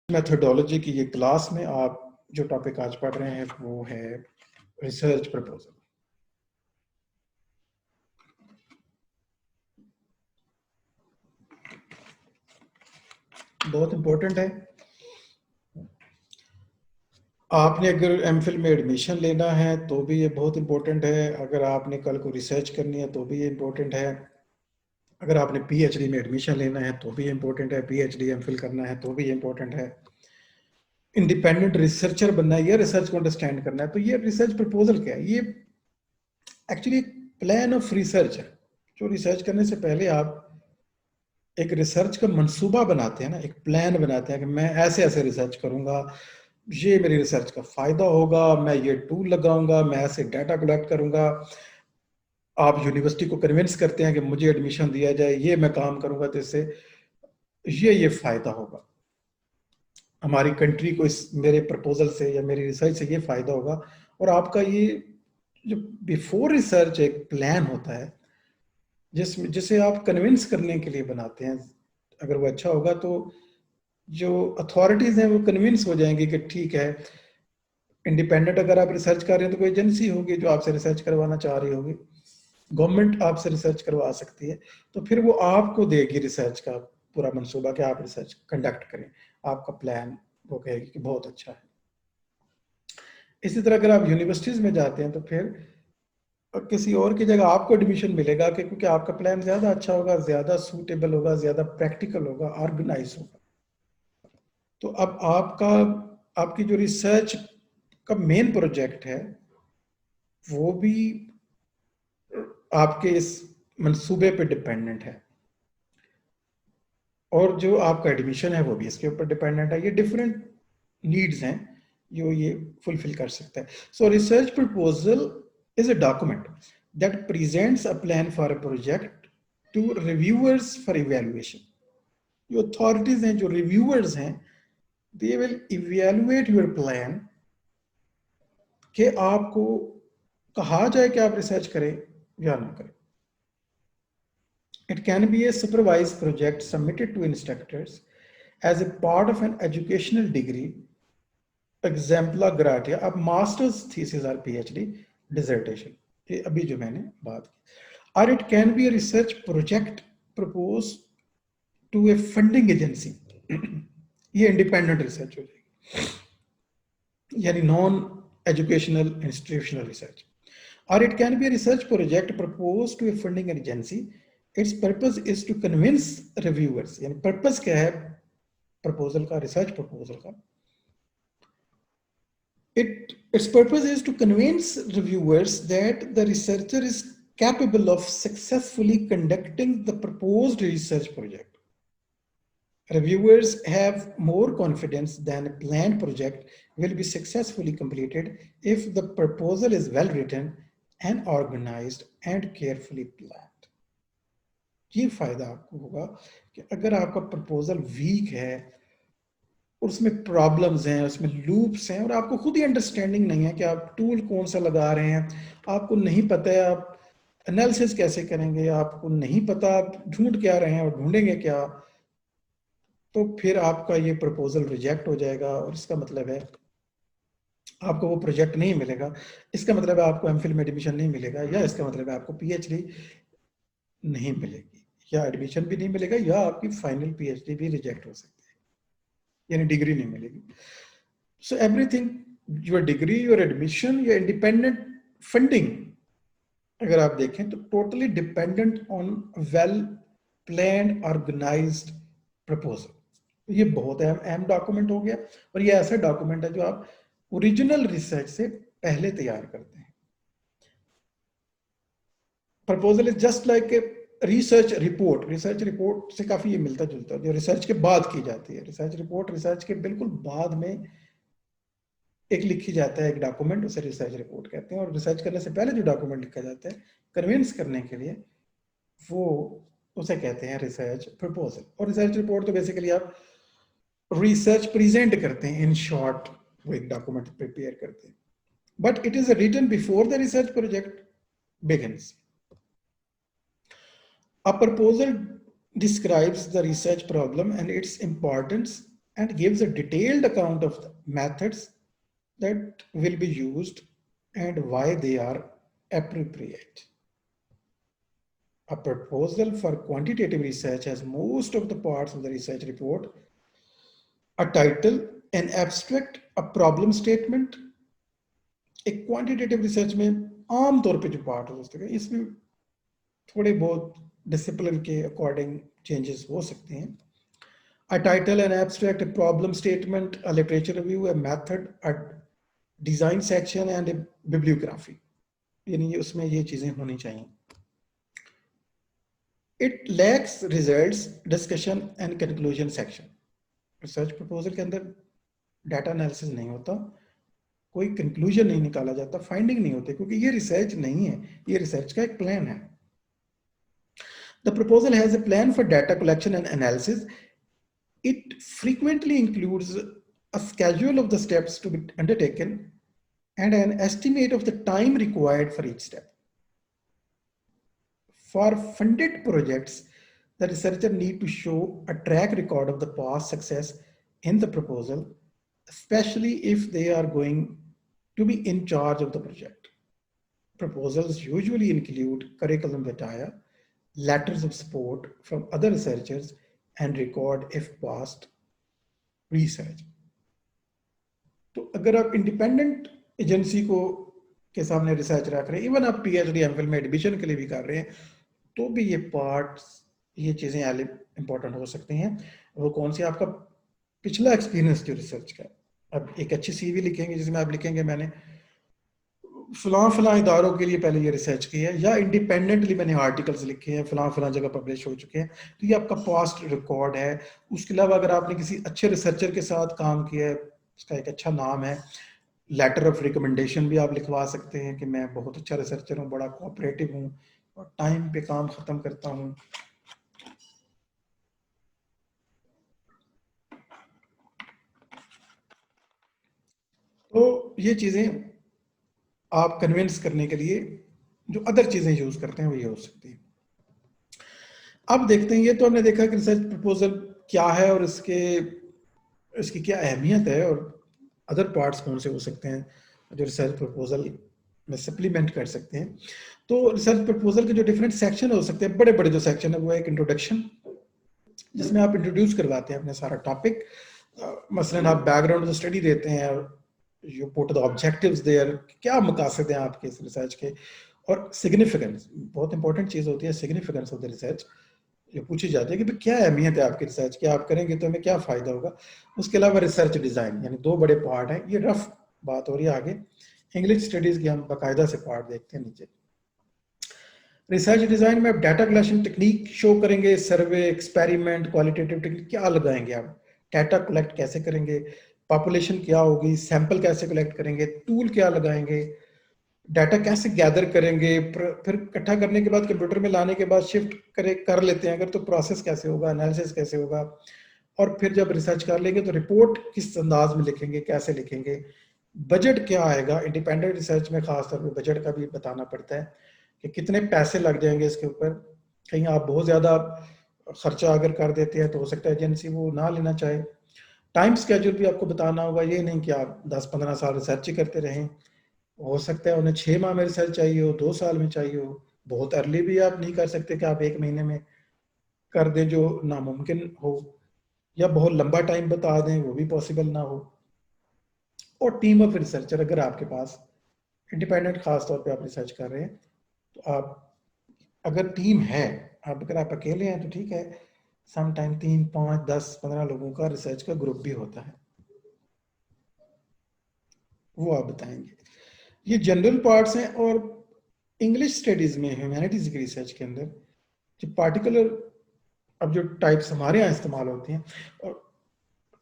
Methodology की ये class में आप जो टॉपिक आज पढ़ रहे हैं वो है रिसर्च प्रपोजल। बहुत इंपॉर्टेंट है। आपने अगर एमफिल में एडमिशन लेना है तो भी ये बहुत इंपॉर्टेंट है। अगर आपने कल को रिसर्च करनी है तो भी ये इंपॉर्टेंट है। अगर आपने पीएचडी में एडमिशन लेना है तो भी इम्पोर्टेंट है। पीएचडी एमफिल करना है तो भी इम्पोर्टेंट है। इंडिपेंडेंट रिसर्चर बनना है या रिसर्च को अंडरस्टैंड करना है तो ये रिसर्च प्रपोजल क्या है? ये एक्चुअली प्लान ऑफ रिसर्च है। जो रिसर्च करने से पहले आप एक रिसर्च का मंसूबा बनाते हैं ना, एक प्लान बनाते हैं कि मैं ऐसे ऐसे रिसर्च करूंगा, ये मेरी रिसर्च का फायदा होगा, मैं ये टूल लगाऊंगा, मैं ऐसे डाटा कलेक्ट करूंगा। आप यूनिवर्सिटी को कन्विंस करते हैं कि मुझे एडमिशन दिया जाए, ये मैं काम करूंगा तो इससे ये फायदा होगा, हमारी कंट्री को इस मेरे प्रपोजल से या मेरी रिसर्च से ये फायदा होगा। और आपका ये जो बिफोर रिसर्च एक प्लान होता है जिसमें जिसे आप कन्विंस करने के लिए बनाते हैं, अगर वो अच्छा होगा तो जो अथॉरिटीज हैं वो कन्विंस हो जाएंगी कि ठीक है। इंडिपेंडेंट अगर आप रिसर्च कर रहे हैं तो कोई एजेंसी होगी जो आपसे रिसर्च करवाना चाह रही होगी, गवर्नमेंट आपसे रिसर्च करवा सकती है, तो फिर वो आपको देगी रिसर्च का पूरा मंसूबा कि आप रिसर्च कंडक्ट करें। आपका प्लान वो कहेगी कि बहुत अच्छा है। इसी तरह अगर आप यूनिवर्सिटीज में जाते हैं तो फिर किसी और की जगह आपको एडमिशन मिलेगा कि क्योंकि आपका प्लान ज्यादा अच्छा होगा, ज्यादा सूटेबल होगा, ज्यादा प्रैक्टिकल होगा, ऑर्गेनाइज होगा। तो अब आपकी जो रिसर्च का मेन प्रोजेक्ट है वो भी आपके इस मंसूबे पे डिपेंडेंट है, और जो आपका एडमिशन है वो भी इसके ऊपर डिपेंडेंट है। ये डिफरेंट नीड्स हैं जो ये फुलफिल कर सकता है। So research proposal is a document that presents a plan for a project to reviewers for evaluation. जो अथॉरिटीज हैं, जो रिव्यूअर्स हैं, they will evaluate your plan कि आपको कहा जाए कि आप रिसर्च करें या ना करें। It can be a supervised project submitted to instructors as a part of an educational degree, exempla gratia, अब master's thesis or PhD dissertation, ये अभी जो मैंने बात की, or it can be a research project proposed to a funding agency, ये independent research हो जाएगी, यानी non educational institutional research, or it can be a research project proposed to a funding agency. Its purpose is to convince reviewers, यानी purpose क्या है proposal का, research proposal का? Its purpose is to convince reviewers that the researcher is capable of successfully conducting the proposed research project. Reviewers have more confidence than a planned project will be successfully completed if the proposal is well written and organized and carefully planned. ये फायदा आपको होगा कि अगर आपका proposal week है और उसमें प्रॉब्लम्स हैं, उसमें लूप्स हैं, और आपको खुद ही अंडरस्टैंडिंग नहीं है कि आप टूल कौन सा लगा रहे हैं, आपको नहीं पता है आप एनालिसिस कैसे करेंगे, आपको नहीं पता आप ढूंढ क्या रहे हैं और ढूंढेंगे क्या, तो फिर आपका ये प्रपोजल रिजेक्ट हो जाएगा। और इसका मतलब है आपको वो प्रोजेक्ट नहीं मिलेगा, इसका मतलब है आपको एमफिल में एडमिशन नहीं मिलेगा, या इसका मतलब है आपको पीएचडी नहीं मिलेगी, या एडमिशन भी नहीं मिलेगा, या आपकी फाइनल पीएचडी भी रिजेक्ट हो सकती है, यानी डिग्री नहीं मिलेगी। So everything, your degree, your admission, your independent funding, अगर आप देखें तो totally dependent on well planned organised proposal. ये बहुत अहम डॉक्यूमेंट हो गया, और ये ऐसा डॉक्यूमेंट है जो आप ओरिजिनल रिसर्च से पहले तैयार करते हैं। Proposal is just like a research report. Research report से काफी ये मिलता जुलता है, जो रिसर्च के बाद की जाती है। रिसर्च रिपोर्ट रिसर्च के बिल्कुल बाद में एक लिखी जाता है एक डॉक्यूमेंट, उसे रिसर्च रिपोर्ट कहते हैं। और रिसर्च करने से पहले जो डॉक्यूमेंट लिखा जाता है कन्विंस करने के लिए, वो उसे कहते हैं रिसर्च प्रपोजल। और रिसर्च रिपोर्ट तो बेसिकली आप रिसर्च प्रेजेंट करते हैं, इन शॉर्ट वो एक डॉक्यूमेंट प्रिपेयर करते हैं, but it is written before the research project begins. A proposal describes the research problem and its importance and gives a detailed account of the methods that will be used and why they are appropriate. A proposal for quantitative research has most of the parts of the research report: a title, an abstract, a problem statement. एक quantitative research में आम तौर पे जो part हो सकते हैं, इसमें थोड़े बहुत डिसिप्लिन के अकॉर्डिंग चेंजेस हो सकते हैं. A title, an abstract, a problem statement, a literature review, a method, a design section and a bibliography. यानी उसमें ये चीजें होनी चाहिए. It lacks results, discussion and conclusion section. Research proposal के अंदर डाटा एनालिसिस नहीं होता, कोई कंक्लूजन नहीं निकाला जाता, फाइंडिंग नहीं होती, क्योंकि ये रिसर्च नहीं है, ये रिसर्च का एक प्लान है. The proposal has a plan for data collection and analysis. It frequently includes a schedule of the steps to be undertaken and an estimate of the time required for each step. For funded projects, the researcher need to show a track record of the past success in the proposal, especially if they are going to be in charge of the project. Proposals usually include curriculum vitae, letters of support from other researchers, and record if past research. तो अगर आप independent agency को के सामने research रख रहे हैं, even आप पीएचडी एमफिल में एडमिशन के लिए भी कर रहे हैं, तो भी ये पार्ट्स, ये चीजें इंपॉर्टेंट हो सकती हैं. वो कौन सी? आपका पिछला एक्सपीरियंस जो रिसर्च का. अब एक अच्छी सीवी लिखेंगे जिसमें आप लिखेंगे मैंने फलां इदारों के लिए पहले ये रिसर्च की है, या इंडिपेंडेंटली मैंने आर्टिकल्स लिखे हैं, फलां जगह पब्लिश हो चुके हैं, तो ये आपका पास्ट रिकॉर्ड है. उसके अलावा अगर आपने किसी अच्छे रिसर्चर के साथ काम किया है, उसका एक अच्छा नाम है, लेटर ऑफ रिकमेंडेशन भी आप लिखवा सकते हैं कि मैं बहुत अच्छा रिसर्चर हूँ, बड़ा कोऑपरेटिव हूँ और टाइम पे काम खत्म करता हूँ. तो ये चीजें आप कन्विंस करने के लिए जो अदर चीजें यूज करते हैं वो ये हो सकती है. अब देखते हैं, ये तो हमने देखा कि रिसर्च प्रपोजल क्या है और इसकी क्या अहमियत है और अदर पार्ट्स कौन से हो सकते हैं जो रिसर्च प्रपोजल में सप्लीमेंट कर सकते हैं. तो रिसर्च प्रपोजल के जो डिफरेंट सेक्शन हो सकते हैं, बड़े बड़े जो सेक्शन है वो है एक इंट्रोडक्शन, जिसमें आप इंट्रोड्यूस करवाते हैं अपने सारा टॉपिक. मसलन आप बैकग्राउंड स्टडी देते हैं, you put the objectives there, क्या मकासद हैं आपके इस रिसर्च के, और सिग्निफिकेंस, बहुत इंपॉर्टेंट चीज होती है सिग्निफिकेंस ऑफ द रिसर्च. ये पूछी जाती है कि क्या अहमियत है आपकी रिसर्च की, आप करेंगे तो हमें क्या फायदा होगा. उसके अलावा रिसर्च डिजाइन, यानी दो बड़े पार्ट हैं. ये रफ बात हो रही है, आगे इंग्लिश स्टडीज की हम बाकायदा से पार्ट देखते हैं नीचे. रिसर्च डिजाइन में आप डाटा कलेक्शन टेक्निक शो करेंगे, सर्वे, एक्सपेरिमेंट, क्वालिटेटिव टेक्निक क्या लगाएंगे आप, डाटा कलेक्ट कैसे करेंगे, पॉपुलेशन क्या होगी, सैंपल कैसे कलेक्ट करेंगे, टूल क्या लगाएंगे, डाटा कैसे गैदर करेंगे, फिर इकट्ठा करने के बाद कंप्यूटर में लाने के बाद शिफ्ट कर लेते हैं अगर, तो प्रोसेस कैसे होगा, एनालिसिस कैसे होगा, और फिर जब रिसर्च कर लेंगे तो रिपोर्ट किस अंदाज में लिखेंगे, कैसे लिखेंगे, बजट क्या आएगा. इंडिपेंडेंट रिसर्च में खासतौर पर बजट का भी बताना पड़ता है कि कितने पैसे लग जाएंगे इसके ऊपर. कहीं आप बहुत ज्यादा खर्चा अगर कर देते हैं तो हो सकता है एजेंसी वो ना लेना चाहे. टाइम स्केड्यूल भी आपको बताना होगा, ये नहीं कि आप 10-15 साल रिसर्च ही करते रहें. हो सकता है उन्हें 6 माह में रिसर्च चाहिए हो, 2 साल में चाहिए हो. बहुत अर्ली भी आप नहीं कर सकते कि आप 1 महीने में कर दें, जो नामुमकिन हो, या बहुत लंबा टाइम बता दें, वो भी पॉसिबल ना हो. और टीम ऑफ रिसर्चर अगर आपके पास इंडिपेंडेंट, खास तौर पे आप रिसर्च कर रहे हैं, तो आप अगर टीम है, अगर आप अकेले हैं तो ठीक है, सम टाइम 3, 5, 10, 15 लोगों का रिसर्च का ग्रुप भी होता है, वो आप बताएंगे. ये जनरल पार्ट्स हैं. और इंग्लिश स्टडीज में, ह्यूमैनिटीज की रिसर्च के अंदर जो पार्टिकुलर अब जो टाइप्स हमारे यहाँ इस्तेमाल होती हैं, और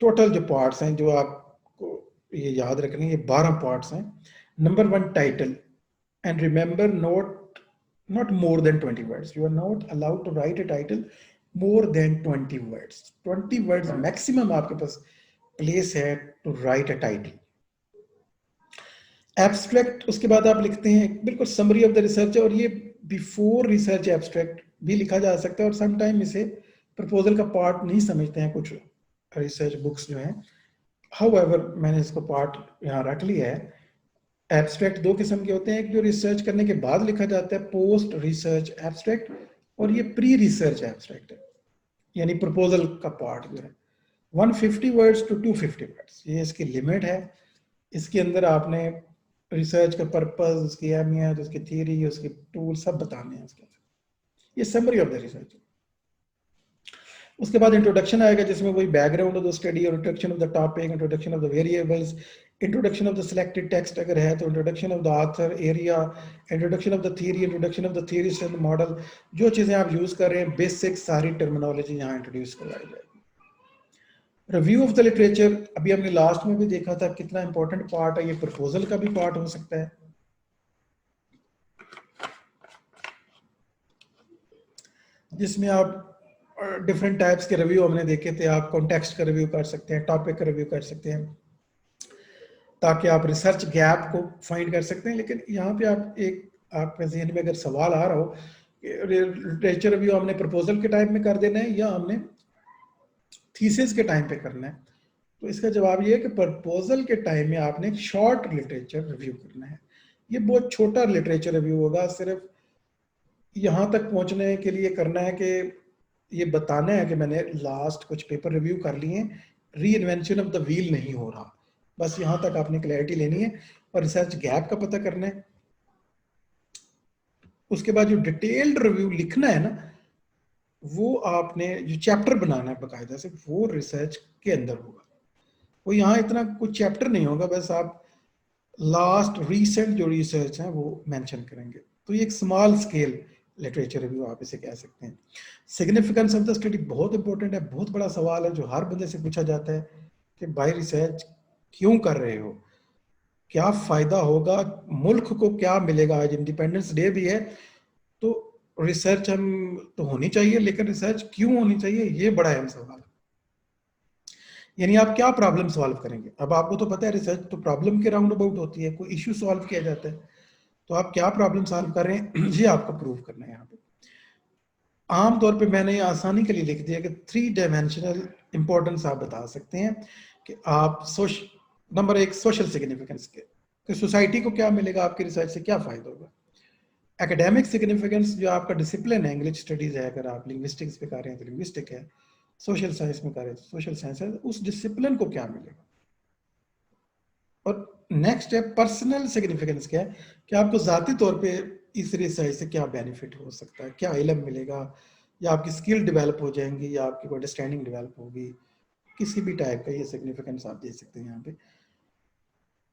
टोटल जो पार्ट्स हैं जो आपको ये याद रखने, ये 12 पार्ट्स हैं. Number 1, title. And remember, not more than 20 words. You are not allowed to write a title more than 20 words. 20 words maximum आपके पास प्लेस है to write a title. Abstract, उसके बाद आप लिखते हैं बिल्कुल समरी ऑफ द रिसर्च, और ये बिफोर रिसर्च एब्स्ट्रैक्ट भी लिखा जा सकता है. और समटाइम इसे प्रपोजल का पार्ट नहीं समझते हैं कुछ रिसर्च बुक्स जो हैं। हाउएवर मैंने इसको पार्ट यहाँ रख लिया है। एब्स्ट्रैक्ट दो किस्म के होते हैं, एक जो रिसर्च करने के बाद लिखा जाता है पोस्ट रिसर्च एब्स्ट्रैक्ट, और ये प्री रिसर्च एब्स्ट्रैक्ट है, यानी प्रपोजल का पार्ट जो है 150 वर्ड्स टू 250 वर्ड्स, ये इसकी लिमिट है। इसके अंदर आपने रिसर्च का पर्पस, उसकी अहमियत, उसकी थ्योरी, उसके टूल सब बताने हैं इसके अंदर। ये समरी ऑफ द रिसर्च। उसके बाद इंट्रोडक्शन आएगा जिसमें वही बैकग्राउंड ऑफ द स्टडी और introduction of the topic, introduction of the variables, introduction of the selected text अगर है तो introduction of the author area, introduction of the theory, introduction of the theories and model, जो चीज़ें आप use कर रहे हैं बेसिक सारी टर्मिनोलॉजी यहाँ इंट्रोड्यूस करवाई जाएगी। रिव्यू ऑफ द लिटरेचर, अभी हमने लास्ट में भी देखा था कितना इंपॉर्टेंट पार्ट है, ये प्रपोजल का भी पार्ट हो सकता है, जिसमें आप डिफरेंट टाइप्स के रिव्यू हमने देखे थे। आप कॉन्टेक्स्ट का रिव्यू कर सकते हैं, टॉपिक का रिव्यू कर सकते हैं, ताकि आप रिसर्च गैप को फाइंड कर सकते हैं। लेकिन यहाँ पे आप एक आपके जहन में अगर सवाल आ रहा हो लिटरेचर रिव्यू हमने प्रपोजल के टाइम में कर देना है या हमने थीसिस के टाइम पे करना है, तो इसका जवाब ये है कि प्रपोजल के टाइम में आपने एक शॉर्ट लिटरेचर रिव्यू करना है। ये बहुत छोटा लिटरेचर रिव्यू होगा, सिर्फ यहाँ तक पहुँचने के लिए करना है कि ये बताना है कि मैंने लास्ट कुछ पेपर रिव्यू कर लिए हैं, री इन्वेंशन ऑफ द व्हील नहीं हो रहा, बस यहाँ तक आपने क्लैरिटी लेनी है और रिसर्च गैप का पता करना है। उसके बाद जो डिटेल्ड रिव्यू लिखना है ना, वो आपने जो चैप्टर बनाना है बाकायदा से, वो रिसर्च के अंदर होगा। वो यहाँ इतना कुछ चैप्टर नहीं होगा, बस आप लास्ट रीसेंट जो रिसर्च है वो मेंशन करेंगे। तो ये एक स्मॉल स्केल लिटरेचर रिव्यू आप इसे कह सकते हैं। सिग्निफिकेंस ऑफ द स्टडी बहुत इंपॉर्टेंट है, बहुत बड़ा सवाल है जो हर बंदे से पूछा जाता है कि भाई रिसर्च क्यों कर रहे हो, क्या फायदा होगा, मुल्क को क्या मिलेगा। आज इंडिपेंडेंस डे भी है, तो रिसर्च हम तो होनी चाहिए, लेकिन रिसर्च क्यों होनी चाहिए, ये बड़ा अहम सवाल है। यानी आप क्या प्रॉब्लम सॉल्व करेंगे। अब आपको तो पता है रिसर्च तो प्रॉब्लम के राउंड अबाउट होती है, कोई इश्यू सॉल्व किया जाता है, तो आप क्या प्रॉब्लम सॉल्व कर रहे हैं ये आपको प्रूव करना है। यहाँ पे आमतौर पे मैंने आसानी के लिए लिख दिया कि 3 डायमेंशनल इंपॉर्टेंस आप बता सकते हैं कि आप नंबर 1 सोशल सिग्निफिकेंस के, कि सोसाइटी को क्या मिलेगा, आपके रिसर्च से क्या फायदा होगा। एकेडमिक सिग्निफिकेंस, जो आपका डिसिप्लिन है, इंग्लिश स्टडीज है, अगर आप लिंग्विस्टिक्स पे कर रहे हैं तो लिंग्विस्टिक है, सोशल साइंस में कर रहे हैं तो सोशल साइंस है, उस डिसिप्लिन को क्या मिलेगा। और नेक्स्ट है पर्सनल सिग्निफिकेंस, क्या है कि आपको ज़ाती तौर पे इस रिसर्च से क्या बेनिफिट हो सकता है, क्या इल्म मिलेगा, या आपकी स्किल डेवलप हो जाएंगी, या आपकी कोई अंडरस्टैंडिंग डेवलप होगी, किसी भी टाइप का ये सिग्निफिकेंस आप दे सकते हैं यहाँ पे।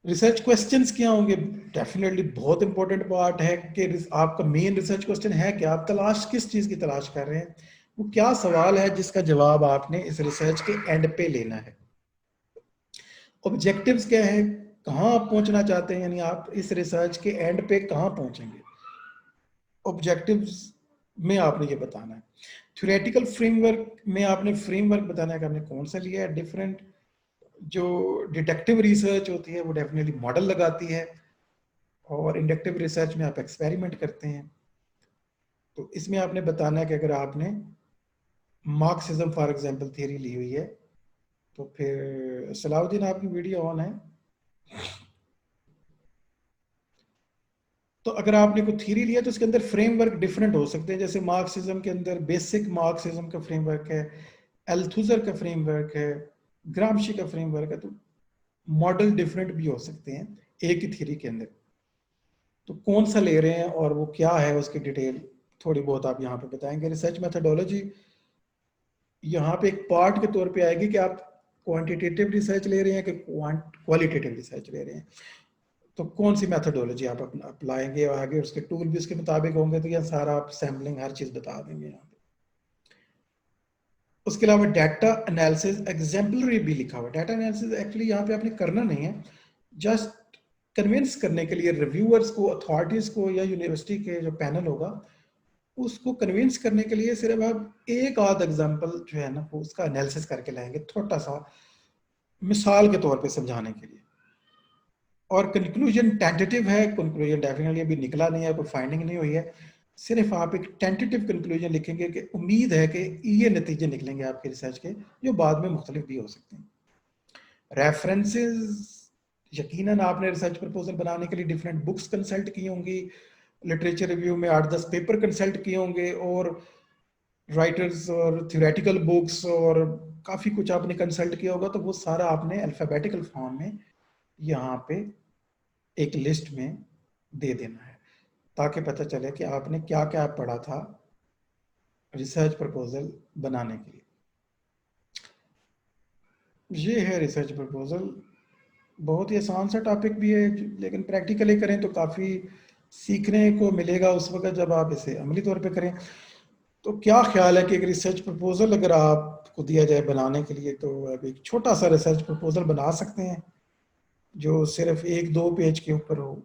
रिसर्च क्वेश्चंस क्या होंगे, डेफिनेटली बहुत इंपॉर्टेंट पार्ट है कि आपका मेन रिसर्च क्वेश्चन है कि आप तलाश किस चीज़ की तलाश कर रहे हैं, वो क्या सवाल है जिसका जवाब आपने इस रिसर्च के एंड पे लेना है। ऑब्जेक्टिव्स क्या है, कहाँ आप पहुंचना चाहते हैं, यानी आप इस रिसर्च के एंड पे कहाँ पहुंचेंगे, ऑब्जेक्टिव्स में आपने ये बताना है। थ्योरेटिकल फ्रेमवर्क में आपने फ्रेमवर्क बताना है कि आपने कौन सा लिया है। डिफरेंट जो डिटेक्टिव रिसर्च होती है वो डेफिनेटली मॉडल लगाती है, और इंडक्टिव रिसर्च में आप एक्सपेरिमेंट करते हैं। तो इसमें आपने बताना है कि अगर आपने मार्क्सिज्म फॉर एग्जांपल थियरी ली हुई है, तो फिर सलाउद्दीन आपकी वीडियो ऑन है, तो अगर आपने कोई थ्योरी लिया तो उसके अंदर फ्रेमवर्क डिफरेंट हो सकते हैं। जैसे मार्क्सिज्म के अंदर बेसिक मार्क्सिज्म का फ्रेमवर्क है, एल्थुजर का फ्रेमवर्क है, ग्रामशी का फ्रेमवर्क है, तो मॉडल डिफरेंट भी हो सकते हैं एक ही थ्योरी के अंदर। तो कौन सा ले रहे हैं और वो क्या है उसकी डिटेल थोड़ी बहुत आप यहाँ पे बताएंगे। रिसर्च मेथोडोलॉजी यहाँ पे एक पार्ट के तौर पे आएगी कि आप क्वांटिटेटिव रिसर्च ले रहे हैं कि क्वालिटेटिव रिसर्च ले रहे हैं, तो कौन सी मेथोडोलॉजी आप अप्लाएंगे, और आगे उसके टूल भी उसके मुताबिक होंगे, तो यह सारा आप सैम्पलिंग हर चीज़ बता देंगे यहाँ पे। उसके अलावा डाटा एनालिसिस एग्जाम्पलरी भी लिखा हुआ है। डाटा एनालिसिस एक्चुअली यहाँ पे आपने करना नहीं है, जस्ट कन्विंस करने के लिए रिव्यूअर्स को, अथॉरिटीज को, या यूनिवर्सिटी के जो पैनल होगा उसको कन्विंस करने के लिए सिर्फ आप एक आध एग्जाम्पल जो है ना वो उसका एनालिसिस करके लाएंगे, छोटा सा मिसाल के तौर पे समझाने के लिए। और कंक्लूजन टेंटेटिव है, कंक्लूजन डेफिनेटली अभी निकला नहीं है, कोई फाइंडिंग नहीं हुई है, सिर्फ आप एक टेंटेटिव कंक्लूजन लिखेंगे कि उम्मीद है कि ये नतीजे निकलेंगे आपके रिसर्च के, जो बाद में मुख्तलिफ भी हो सकते हैं। रेफरेंसेस, यकीनन आपने रिसर्च प्रपोजल बनाने के लिए डिफरेंट बुक्स कंसल्ट की होंगी, लिटरेचर रिव्यू में 8-10 पेपर कंसल्ट किए होंगे, और राइटर्स और थ्योरेटिकल बुक्स और काफ़ी कुछ आपने कंसल्ट किया होगा, तो वो सारा आपने अल्फ़ाबेटिकल फॉर्म में यहाँ पे एक लिस्ट में दे देना है, ताकि पता चले कि आपने क्या क्या पढ़ा था रिसर्च प्रपोजल बनाने के लिए। ये है रिसर्च प्रपोजल। बहुत ही आसान सा टॉपिक भी है, लेकिन प्रैक्टिकली करें तो काफ़ी सीखने को मिलेगा उस वक्त जब आप इसे अमली तौर पे करें। तो क्या ख्याल है कि एक रिसर्च प्रपोजल अगर आपको दिया जाए बनाने के लिए, तो आप एक छोटा सा रिसर्च प्रपोजल बना सकते हैं जो सिर्फ 1-2 पेज के ऊपर हो,